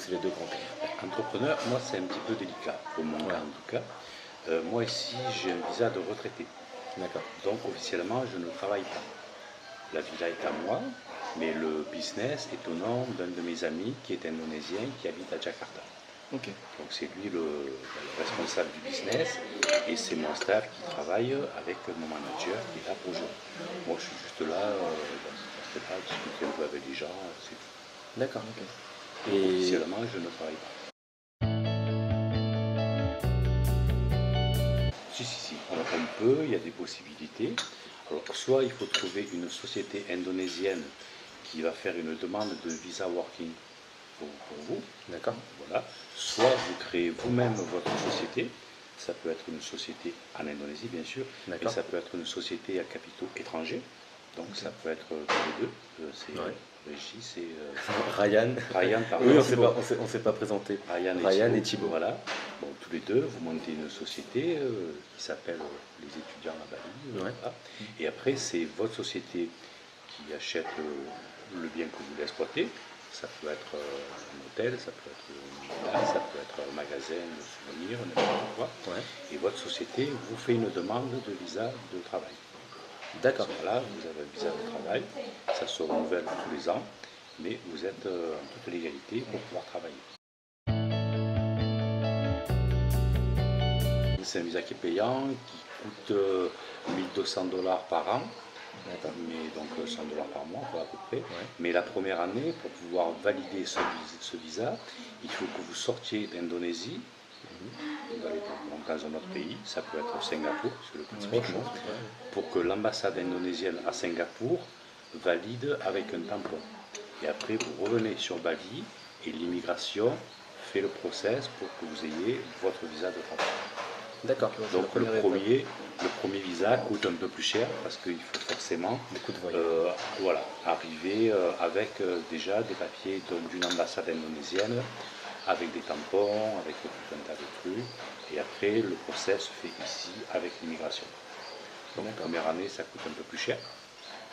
c'est les deux grands termes? Entrepreneur, moi c'est un petit peu délicat, pour mon cas en tout cas. Moi ici j'ai un visa de retraité, D'accord. donc officiellement je ne travaille pas. La villa est à moi, mais le business est au nom d'un de mes amis qui est indonésien, qui habite à Jakarta. Ok. Donc c'est lui le responsable du business et c'est mon staff qui travaille avec mon manager qui est là pour jouer. Moi je suis juste là, discuter un peu avec les gens, c'est tout. D'accord, ok. Donc, Et officiellement je ne travaille pas. Si, on peut, il y a des possibilités. Alors, soit il faut trouver une société indonésienne qui va faire une demande de visa working pour vous, d'accord. voilà. Soit vous créez vous-même votre société, ça peut être une société en Indonésie bien sûr, mais D'accord. ça peut être une société à capitaux étrangers, donc ça peut être tous les deux. C'est Ouais. Régis et Ryan. Ryan, pardon. Oui, Thibaut. on s'est pas présenté. Ryan Ryan et et Thibaut. Thibaut. Voilà. Bon, tous les deux, vous montez une société qui s'appelle les étudiants à Bali. Ouais. Voilà. Et après, c'est votre société qui achète le bien que vous voulez exploiter. Ça peut être un hôtel, ça peut être une villa, ça peut être un magasin de souvenirs, n'importe quoi. Ouais. Et votre société vous fait une demande de visa de travail. D'accord. Voilà, vous avez un visa de travail, ça se renouvelle tous les ans, mais vous êtes en toute légalité pour pouvoir travailler. C'est un visa qui est payant, qui coûte 1200 dollars par an, mais donc 100 dollars par mois quoi, à peu près. Ouais. Mais la première année, pour pouvoir valider ce visa, il faut que vous sortiez d'Indonésie, vous allez donc dans un autre pays, ça peut être Singapour, c'est le plus proche, pour que l'ambassade indonésienne à Singapour valide avec un tampon. Et après, vous revenez sur Bali et l'immigration fait le process pour que vous ayez votre visa de travail. D'accord. Donc le premier visa coûte un peu plus cher parce qu'il faut forcément voilà, arriver avec déjà des papiers d'une ambassade indonésienne, avec des tampons, avec tout un tas de trucs. Et après, le process se fait ici avec l'immigration. Donc la première année, ça coûte un peu plus cher.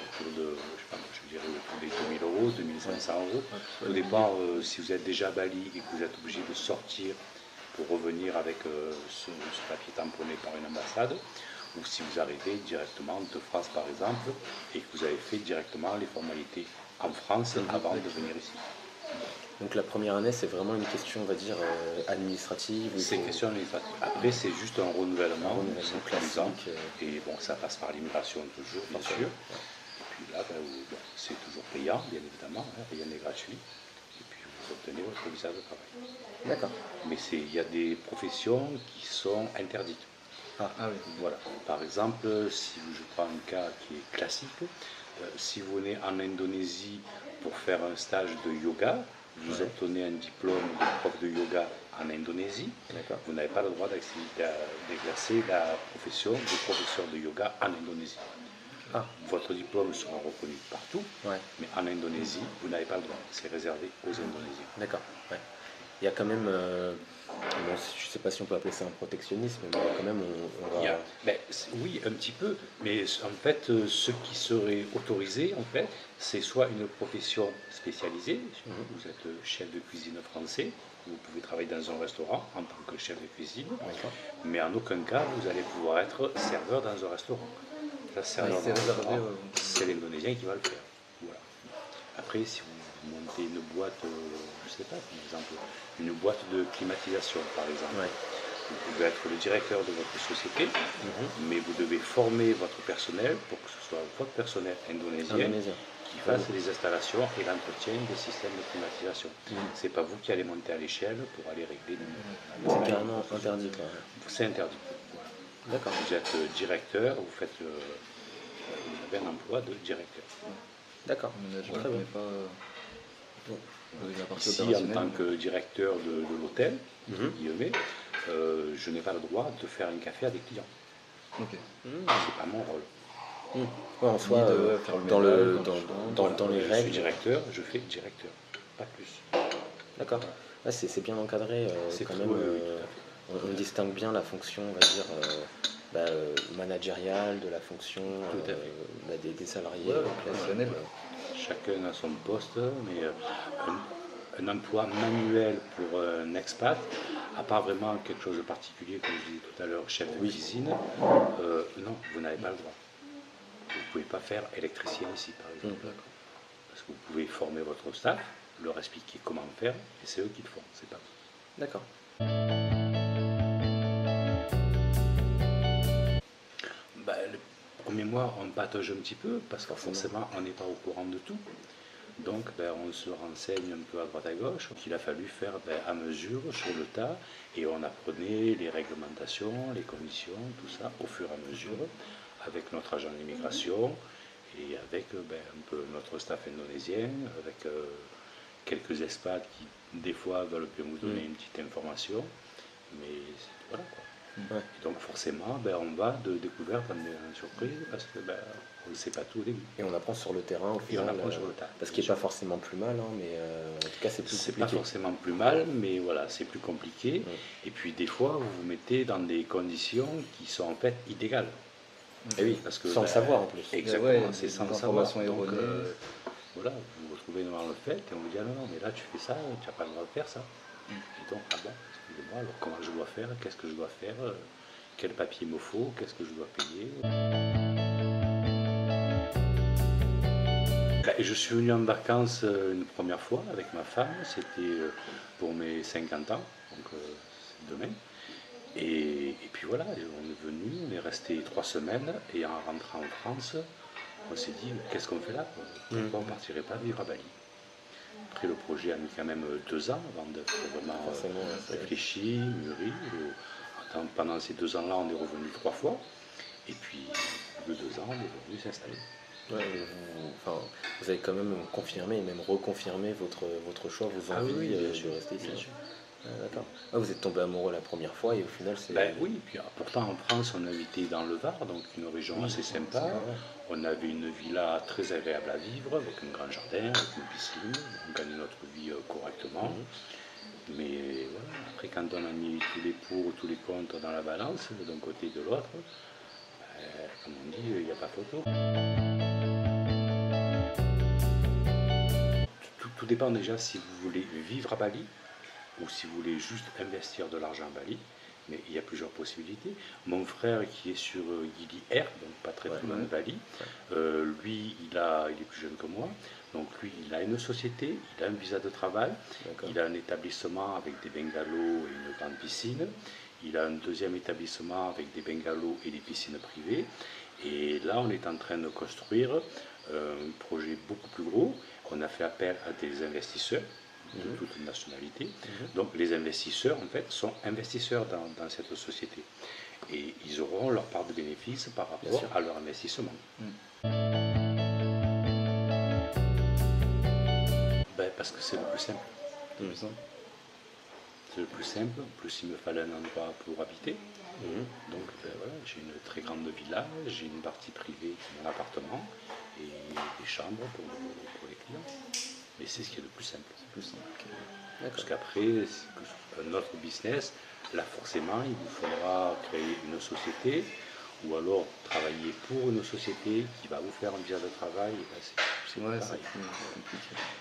Autour de, je dirais autour des 2000 euros, 2500 euros. Tout dépend si vous êtes déjà à Bali et que vous êtes obligé de sortir pour revenir avec ce papier tamponné par une ambassade, ou si vous arrivez directement de France par exemple, et que vous avez fait directement les formalités en France avant de venir ici. Donc la première année, c'est vraiment une question, on va dire, administrative. C'est une question administrative. Après, c'est juste un renouvellement classique. Et bon, ça passe par l'immigration toujours, bien sûr. Et puis là, c'est toujours payant, bien évidemment, rien n'est gratuit. Et puis vous obtenez votre visa de travail. D'accord. Mais il y a des professions qui sont interdites. Oui. Voilà. Par exemple, si je prends un cas qui est classique, si vous venez en Indonésie pour faire un stage de yoga, vous obtenez un diplôme de prof de yoga en Indonésie, vous n'avez pas le droit d'exercer la profession de professeur de yoga en Indonésie. Votre diplôme sera reconnu partout, mais en Indonésie, vous n'avez pas le droit. C'est réservé aux Indonésiens. D'accord. Ouais. Il y a quand même, je ne sais pas si on peut appeler ça un protectionnisme, mais quand même on va... Oui, un petit peu, mais en fait, ce qui serait autorisé, en fait, c'est soit une profession spécialisée, vous êtes chef de cuisine français, vous pouvez travailler dans un restaurant en tant que chef de cuisine, mais en aucun cas vous allez pouvoir être serveur dans un restaurant. C'est l'Indonésien qui va le faire. Voilà. Après, si vous montez une boîte, je ne sais pas, par exemple, une boîte de climatisation, par exemple, vous pouvez être le directeur de votre société, mais vous devez former votre personnel pour que ce soit votre personnel indonésien qui fasse les installations et l'entretien des systèmes de climatisation. Ce n'est pas vous qui allez monter à l'échelle pour aller régler. C'est carrément interdit. C'est interdit. D'accord. Vous êtes directeur, vous avez un emploi de directeur. D'accord. Très bien. Ici, en tant que directeur de l'hôtel, je n'ai pas le droit de faire un café à des clients. C'est pas mon rôle. En soi, dans les règles. Je suis directeur, je fais directeur, pas plus. D'accord. C'est bien encadré. Quand même, on distingue bien la fonction, on va dire, managériale de la fonction des salariés. Chacun a son poste, mais un emploi manuel pour un expat, à part vraiment quelque chose de particulier, comme je disais tout à l'heure, chef de cuisine, non, vous n'avez pas le droit. Vous ne pouvez pas faire électricien ici, par exemple. Parce que vous pouvez former votre staff, leur expliquer comment faire, et c'est eux qui le font, c'est pas vous. D'accord. Bah, le premier mois, on patauge un petit peu, parce que forcément, on n'est pas au courant de tout. Donc, on se renseigne un peu à droite à gauche. Donc, il a fallu faire à mesure, sur le tas, et on apprenait les réglementations, les conditions, tout ça, au fur et à mesure, avec notre agent d'immigration et avec un peu notre staff indonésien, avec quelques expats qui, des fois, veulent bien vous donner une petite information. Mais voilà quoi. Et donc forcément, on va de découverte en surprise parce que on ne sait pas tout au début. Et on apprend sur le terrain au final. Et on apprend sur le terrain. Parce qu'il n'est pas forcément plus mal, hein, mais en tout cas c'est plus compliqué. C'est pas forcément plus mal, mais voilà, c'est plus compliqué. Et puis des fois, vous vous mettez dans des conditions qui sont en fait illégales. Et oui, parce que, sans le savoir en plus. Exactement, c'est sans le savoir. Donc, voilà, vous vous retrouvez devant le fait et on vous dit ah non, mais là tu fais ça, tu n'as pas le droit de faire ça. Et donc, ah bon, excusez-moi, alors comment je dois faire, qu'est-ce que je dois faire, quel papier me faut, qu'est-ce que je dois payer. Je suis venu en vacances une première fois avec ma femme, c'était pour mes 50 ans, donc c'est demain. Et puis voilà, on est venu, on est resté 3 semaines, et en rentrant en France, on s'est dit, qu'est-ce qu'on fait là? Pourquoi on ne partirait pas vivre à Bali? Après, le projet a mis quand même 2 ans avant de vraiment réfléchir, mûrir. Pendant ces 2 ans-là, on est revenu 3 fois. Et puis, au bout de 2 ans, on est revenu s'installer. Vous avez quand même confirmé et même reconfirmé votre choix, vos envies de rester ici. Bien sûr. D'accord. Vous êtes tombé amoureux la première fois et au final c'est... Oui, puis pourtant en France on habitait dans le Var, donc une région assez sympa. On avait une villa très agréable à vivre, avec un grand jardin, avec une piscine, on gagnait notre vie correctement. Mais voilà, après quand on a mis tous les pour, tous les contre dans la balance, d'un côté et de l'autre, comme on dit, il n'y a pas photo. Tout dépend déjà si vous voulez vivre à Bali, ou si vous voulez juste investir de l'argent à Bali, mais il y a plusieurs possibilités. Mon frère qui est sur Gili Air, donc pas très loin de Bali, lui il est plus jeune que moi, donc lui il a une société, il a un visa de travail, il a un établissement avec des bungalows et une grande piscine, il a un deuxième établissement avec des bungalows et des piscines privées, et là on est en train de construire un projet beaucoup plus gros. On a fait appel à des investisseurs de toute nationalité. Donc les investisseurs, en fait, sont investisseurs dans cette société. Et ils auront leur part de bénéfice par rapport à leur investissement. Parce que c'est le plus simple. C'est le plus simple. En plus, il me fallait un endroit pour habiter. Donc voilà, j'ai une très grande villa, j'ai une partie privée, mon appartement, et des chambres pour les clients. Mais c'est ce qui est le plus simple. Parce qu'après, notre business, là forcément, il vous faudra créer une société ou alors travailler pour une société qui va vous faire un visa de travail. C'est pareil.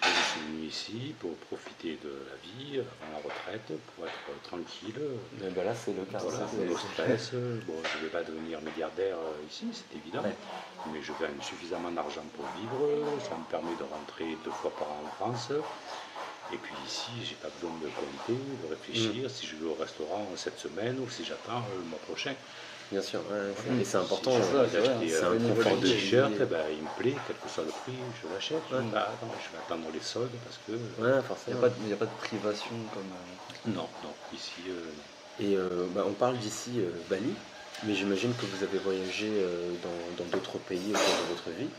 Je suis venu ici pour profiter de la vie, avant la retraite, pour être tranquille. Mais là, c'est le cas. Voilà, le stress. Bon, je ne vais pas devenir milliardaire ici, c'est évident. Mais je gagne suffisamment d'argent pour vivre. Ça me permet de rentrer 2 fois par an en France. Et puis ici, j'ai pas besoin de compter, de réfléchir si je vais au restaurant cette semaine ou si j'attends le mois prochain. Bien sûr, et c'est important. C'est un confort de t-shirt, il me plaît, quel que soit le prix, je l'achète. Je vais attendre les soldes parce que. Forcément. Il n'y a pas de privation comme. Non, ici. Et on parle d'ici Bali, mais j'imagine que vous avez voyagé dans d'autres pays au cours de votre vie.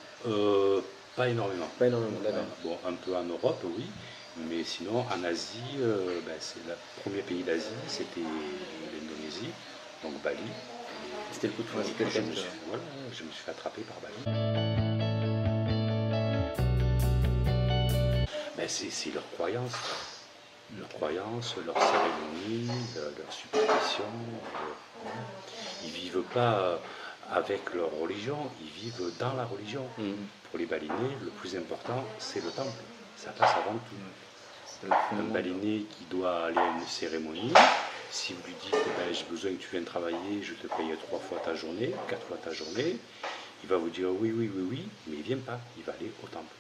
Pas énormément. Pas énormément, d'accord. Bon, un peu en Europe, oui. Mais sinon, en Asie, c'est le premier pays d'Asie, c'était l'Indonésie, donc Bali. C'était le coup de foudre. Je me suis fait attraper par Bali. C'est leur croyance. Leur croyance, leur cérémonie, leur superstition. Ils vivent pas avec leur religion, ils vivent dans la religion. Pour les Balinais, le plus important, c'est le temple. Ça passe avant tout. un baleinier qui doit aller à une cérémonie, si vous lui dites ben, j'ai besoin que tu viennes travailler, je te paye 3 fois ta journée, 4 fois ta journée, il va vous dire oui, oui, oui, oui, mais il ne vient pas, il va aller au temple.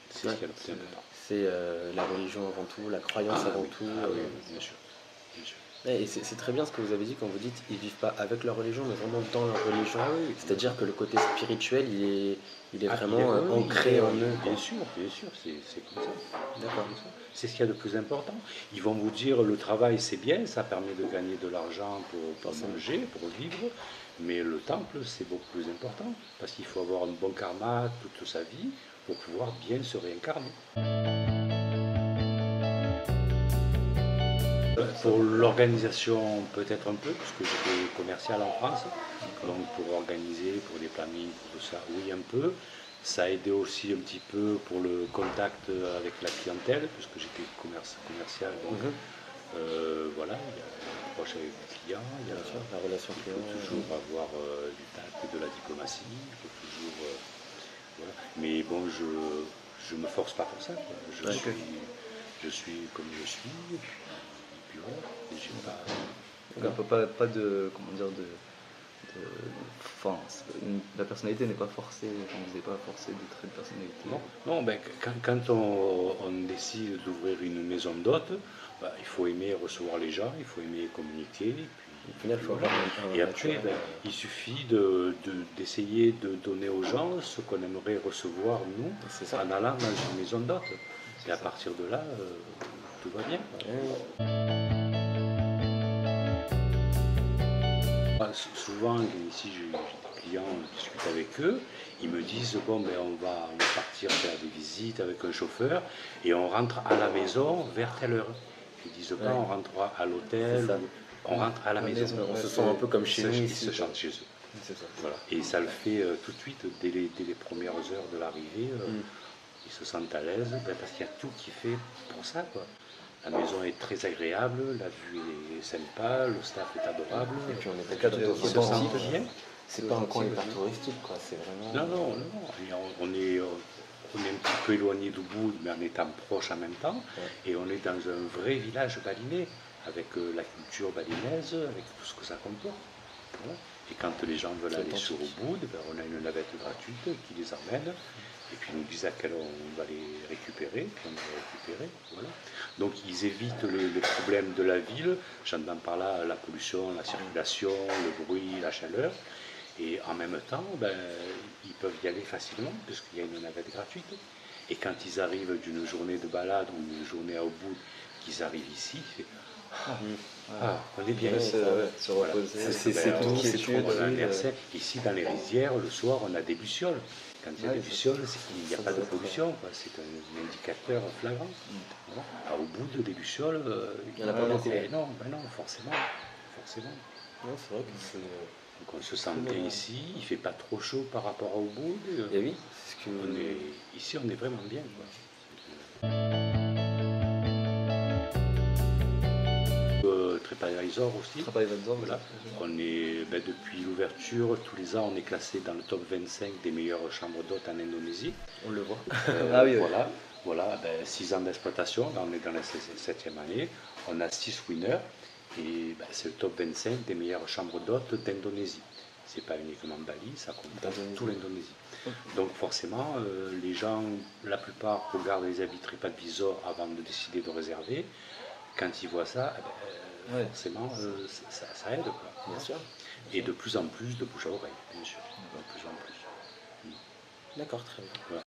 C'est ce qu'il y a le plus important. C'est la religion avant tout, la croyance avant tout. Oui, bien sûr. Bien sûr. Et c'est très bien ce que vous avez dit quand vous dites ils ne vivent pas avec leur religion, mais vraiment dans leur religion. Oui. C'est-à-dire que le côté spirituel, il est vraiment ancré en eux. Bien sûr, c'est comme ça. D'accord. C'est ce qu'il y a de plus important. Ils vont vous dire le travail c'est bien, ça permet de gagner de l'argent pour manger, pour vivre, mais le temple c'est beaucoup plus important parce qu'il faut avoir un bon karma toute sa vie pour pouvoir bien se réincarner. Pour l'organisation, peut-être un peu, puisque j'étais commercial en France, donc pour organiser, pour des plannings, pour tout ça, oui, un peu. Ça a aidé aussi un petit peu pour le contact avec la clientèle, puisque j'étais commercial, donc voilà, il y a l'approche avec les clients, il y a la relation client. Il faut toujours avoir du tact et de la diplomatie, il faut toujours. Voilà. Mais bon, je me force pas pour ça, quoi. Je suis comme je suis. Et puis voilà, et j'ai pas... Donc pas de, comment dire, enfin, la personnalité n'est pas forcée, on ne vous est pas forcé des traits de personnalité. Non, ben, quand on décide d'ouvrir une maison d'hôtes, ben, il faut aimer recevoir les gens, il faut aimer communiquer. Et après, ben, il suffit d'essayer de donner aux gens ce qu'on aimerait recevoir, nous, en allant dans une maison d'hôtes. Et à partir de là, tout va bien. Souvent, ici j'ai des clients, on discute avec eux, ils me disent bon ben on va partir faire des visites avec un chauffeur et on rentre à la maison vers telle heure. Ils disent pas on rentrera à l'hôtel, on rentre à la maison. On se sent un peu comme chez nous ici. Ils se sentent chez eux. Voilà. Et ça le fait tout de suite, dès les premières heures de l'arrivée, ils se sentent à l'aise parce qu'il y a tout qui est fait pour ça, quoi. La maison est très agréable, la vue est sympa, le staff est adorable. Et puis on est pas cadré ils se sentent bien. C'est pas un coin hyper touristique, quoi. C'est vraiment. Non. On est un petit peu éloigné d'Ubud, mais en étant proche en même temps. Et on est dans un vrai village balinais, avec la culture balinaise, avec tout ce que ça comporte. Voilà. Et quand les gens veulent aller sur Ubud, ben, on a une navette gratuite qui les emmène. Et puis ils nous disent à quelle heure on va les récupérer, puis on va les récupérer. Voilà. Donc ils évitent les problèmes de la ville, j'entends par là la pollution, la circulation, le bruit, la chaleur. Et en même temps, ben, ils peuvent y aller facilement, puisqu'il y a une navette gratuite. Et quand ils arrivent d'une journée de balade ou d'une journée à Ubud, qu'ils arrivent ici, on est bien. Se reposer. C'est tout qui est trop. Ici, dans les rizières, le soir, on a des lucioles. Quand il y a des lucioles, c'est qu'il n'y a pas de pollution. C'est un indicateur flagrant. Au bout des lucioles, il n'y en a pas beaucoup. Non, forcément. Non, c'est vrai que c'est. Donc on se sent bien ici, il ne fait pas trop chaud par rapport au Ubud. Et oui, ici on est vraiment bien. TripAdvisor aussi. Voilà. On est, depuis l'ouverture, tous les ans, on est classé dans le top 25 des meilleures chambres d'hôtes en Indonésie. On le voit. Voilà, 6 ans d'exploitation, là on est dans la 7e année. On a 6 winners et c'est le top 25 des meilleures chambres d'hôtes d'Indonésie. C'est pas uniquement Bali, ça compte toute l'Indonésie. Donc forcément, les gens, la plupart regardent les avis TripAdvisor avant de décider de réserver. Quand ils voient ça, forcément, ça aide, quoi. Bien sûr. Et de plus en plus de bouche à oreille, bien sûr. De plus en plus. D'accord, très bien. Voilà.